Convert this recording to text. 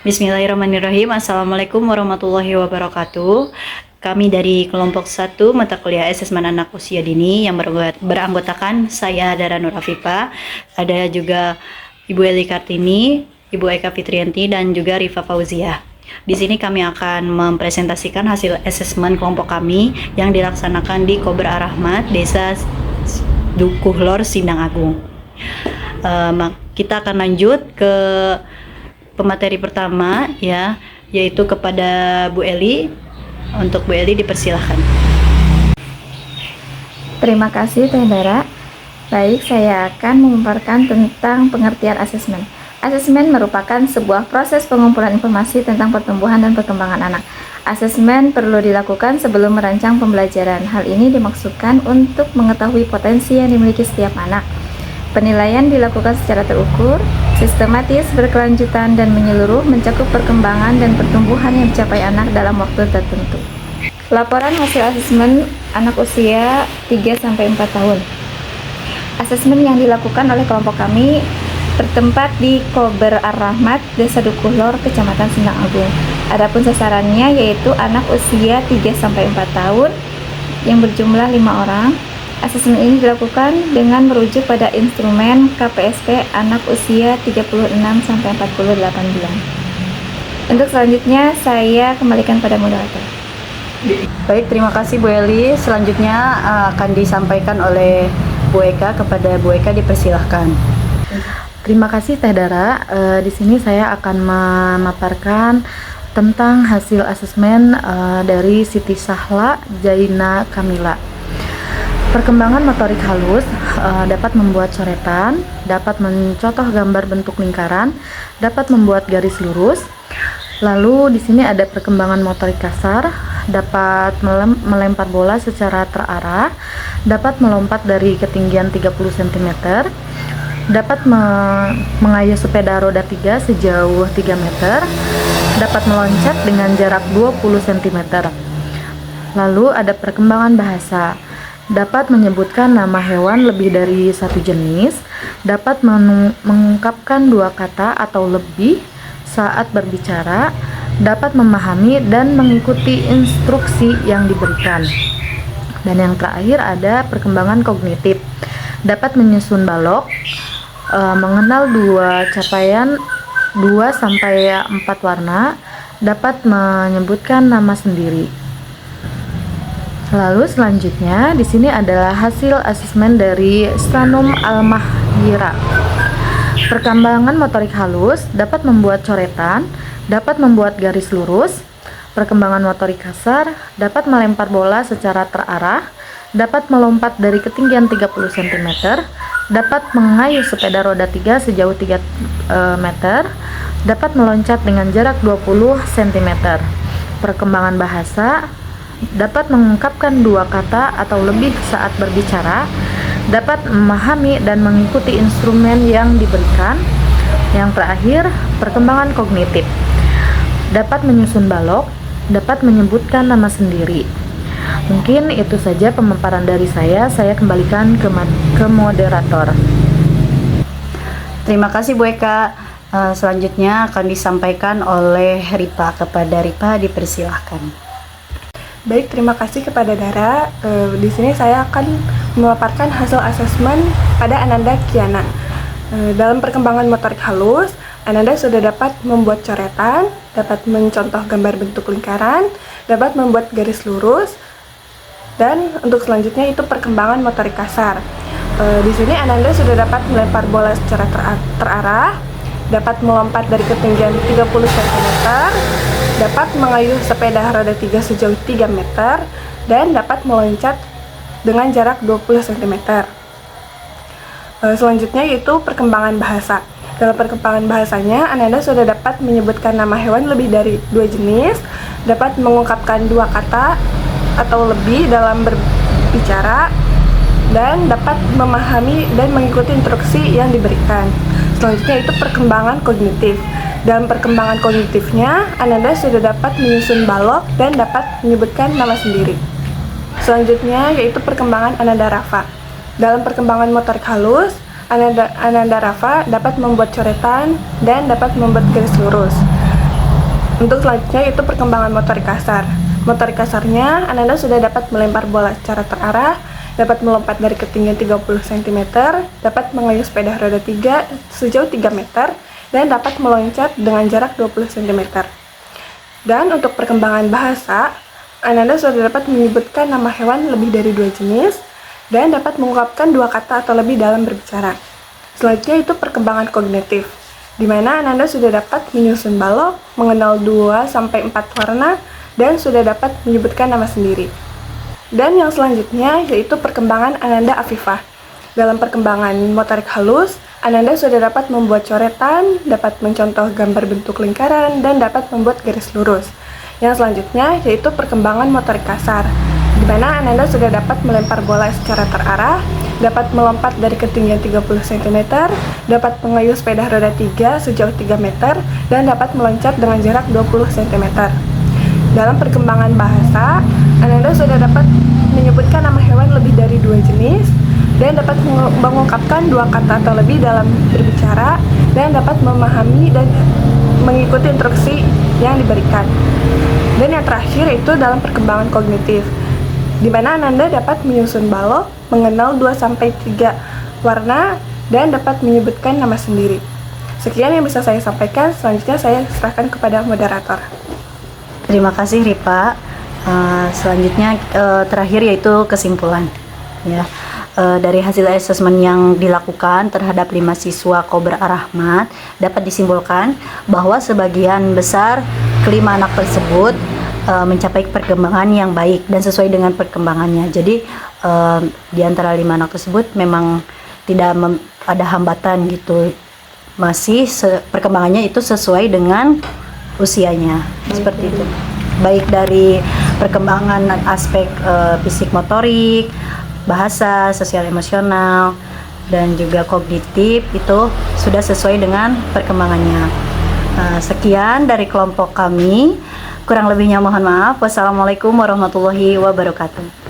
Bismillahirrahmanirrahim. Assalamualaikum warahmatullahi wabarakatuh. Kami dari kelompok 1 mata kuliah asesmen anak usia dini yang beranggotakan saya Dara Nur Afifa, ada juga Ibu Eli Kartini, Ibu Eka Fitrianti, dan juga Rifa Fauzia. Di sini kami akan mempresentasikan hasil asesmen kelompok kami yang dilaksanakan di Kober Ar-Rahmat, Desa Dukuhlor, Sindang Agung. Kita akan lanjut ke pemateri pertama ya, yaitu kepada Bu Eli. Untuk Bu Eli dipersilahkan. Terima kasih Teh Dara. Baik, saya akan memaparkan tentang pengertian asesmen. Asesmen merupakan sebuah proses pengumpulan informasi tentang pertumbuhan dan perkembangan anak. Asesmen perlu dilakukan sebelum merancang pembelajaran. Hal ini dimaksudkan untuk mengetahui potensi yang dimiliki setiap anak. Penilaian dilakukan secara terukur, sistematis, berkelanjutan, dan menyeluruh, mencakup perkembangan dan pertumbuhan yang dicapai anak dalam waktu tertentu. Laporan hasil asesmen anak usia 3-4 tahun. Asesmen yang dilakukan oleh kelompok kami bertempat di Kober Ar-Rahmat, Desa Dukuhlor, Kecamatan Sindang Agung. Adapun sasarannya yaitu anak usia 3-4 tahun yang berjumlah 5 orang. Asesmen ini dilakukan dengan merujuk pada instrumen KPSP anak usia 36-48 bulan. Untuk selanjutnya saya kembalikan pada moderator. Baik, terima kasih Bu Eli. Selanjutnya akan disampaikan oleh Bu Eka. Kepada Bu Eka dipersilahkan. Terima kasih Teh Dara. Di sini saya akan memaparkan tentang hasil asesmen dari Siti Sahla Jaina Kamila. Perkembangan motorik halus dapat membuat coretan, dapat mencontoh gambar bentuk lingkaran, dapat membuat garis lurus. Lalu di sini ada perkembangan motorik kasar, dapat melempar bola secara terarah, dapat melompat dari ketinggian 30 cm, dapat mengayuh sepeda roda 3 sejauh 3 meter, dapat meloncat dengan jarak 20 cm. Lalu ada perkembangan bahasa, dapat menyebutkan nama hewan lebih dari satu jenis, dapat mengungkapkan 2 kata atau lebih saat berbicara, dapat memahami dan mengikuti instruksi yang diberikan. Dan yang terakhir ada perkembangan kognitif, dapat menyusun balok, mengenal 2 capaian 2-4 warna, dapat menyebutkan nama sendiri. Lalu selanjutnya di sini adalah hasil asesmen dari Stanum Al-Mahira. Perkembangan motorik halus dapat membuat coretan, dapat membuat garis lurus. Perkembangan motorik kasar dapat melempar bola secara terarah, dapat melompat dari ketinggian 30 cm, dapat mengayuh sepeda roda 3 sejauh 3 meter, dapat meloncat dengan jarak 20 cm. Perkembangan bahasa dapat mengungkapkan 2 kata atau lebih saat berbicara, dapat memahami dan mengikuti instrumen yang diberikan. Yang terakhir, perkembangan kognitif, dapat menyusun balok, dapat menyebutkan nama sendiri. Mungkin itu saja pemaparan dari saya kembalikan ke moderator. Terima kasih Bu Eka. Selanjutnya akan disampaikan oleh Ripa. Kepada Ripa dipersilahkan. Baik, terima kasih kepada Dara. Di sini saya akan memaparkan hasil asesmen pada Ananda Kiana. Dalam perkembangan motorik halus, Ananda sudah dapat membuat coretan, dapat mencontoh gambar bentuk lingkaran, dapat membuat garis lurus, dan untuk selanjutnya itu perkembangan motorik kasar. Di sini Ananda sudah dapat melempar bola secara terarah, dapat melompat dari ketinggian 30 cm, dapat mengayuh sepeda roda 3 sejauh 3 meter, dan dapat meloncat dengan jarak 20 cm. Selanjutnya yaitu perkembangan bahasa. Dalam perkembangan bahasanya, Ananda sudah dapat menyebutkan nama hewan lebih dari 2 jenis, dapat mengungkapkan 2 kata atau lebih dalam berbicara, dan dapat memahami dan mengikuti instruksi yang diberikan. Selanjutnya itu perkembangan kognitif. Dalam perkembangan kognitifnya, Ananda sudah dapat menyusun balok dan dapat menyebutkan nama sendiri. Selanjutnya yaitu perkembangan Ananda Rafa. Dalam perkembangan motorik halus, Ananda Rafa dapat membuat coretan dan dapat membuat garis lurus. Untuk selanjutnya itu perkembangan motorik kasar. Motorik kasarnya, Ananda sudah dapat melempar bola secara terarah, dapat melompat dari ketinggian 30 cm, dapat mengayuh sepeda roda 3 sejauh 3 meter, dan dapat meloncat dengan jarak 20 cm. Dan untuk perkembangan bahasa, Ananda sudah dapat menyebutkan nama hewan lebih dari 2 jenis, dan dapat mengungkapkan 2 kata atau lebih dalam berbicara. Selanjutnya itu perkembangan kognitif, di mana Ananda sudah dapat menyusun balok, mengenal 2-4 warna, dan sudah dapat menyebutkan nama sendiri. Dan yang selanjutnya yaitu perkembangan Ananda Afifah. Dalam perkembangan motorik halus, Ananda sudah dapat membuat coretan, dapat mencontoh gambar bentuk lingkaran, dan dapat membuat garis lurus. Yang selanjutnya yaitu perkembangan motorik kasar, di mana Ananda sudah dapat melempar bola secara terarah, dapat melompat dari ketinggian 30 cm, dapat mengayuh sepeda roda 3 sejauh 3 meter, dan dapat meloncat dengan jarak 20 cm. Dalam perkembangan bahasa, Ananda sudah dapat menyebutkan nama hewan lebih dari 2 jenis, dan dapat mengungkapkan 2 kata atau lebih dalam berbicara, dan dapat memahami dan mengikuti instruksi yang diberikan. Dan yang terakhir itu dalam perkembangan kognitif, di mana Ananda dapat menyusun balok, mengenal 2-3 warna, dan dapat menyebutkan nama sendiri. Sekian yang bisa saya sampaikan, selanjutnya saya serahkan kepada moderator. Terima kasih Ripa. Selanjutnya terakhir yaitu kesimpulan. Ya, dari hasil asesmen yang dilakukan terhadap 5 siswa Kober Ar-Rahmat dapat disimpulkan bahwa sebagian besar kelima anak tersebut mencapai perkembangan yang baik dan sesuai dengan perkembangannya. Jadi di antara 5 anak tersebut memang tidak ada hambatan gitu. Masih perkembangannya itu sesuai dengan usianya, seperti itu. Baik dari perkembangan aspek fisik motorik, bahasa, sosial emosional, dan juga kognitif itu sudah sesuai dengan perkembangannya. Sekian dari kelompok kami. Kurang lebihnya mohon maaf. Wassalamualaikum warahmatullahi wabarakatuh.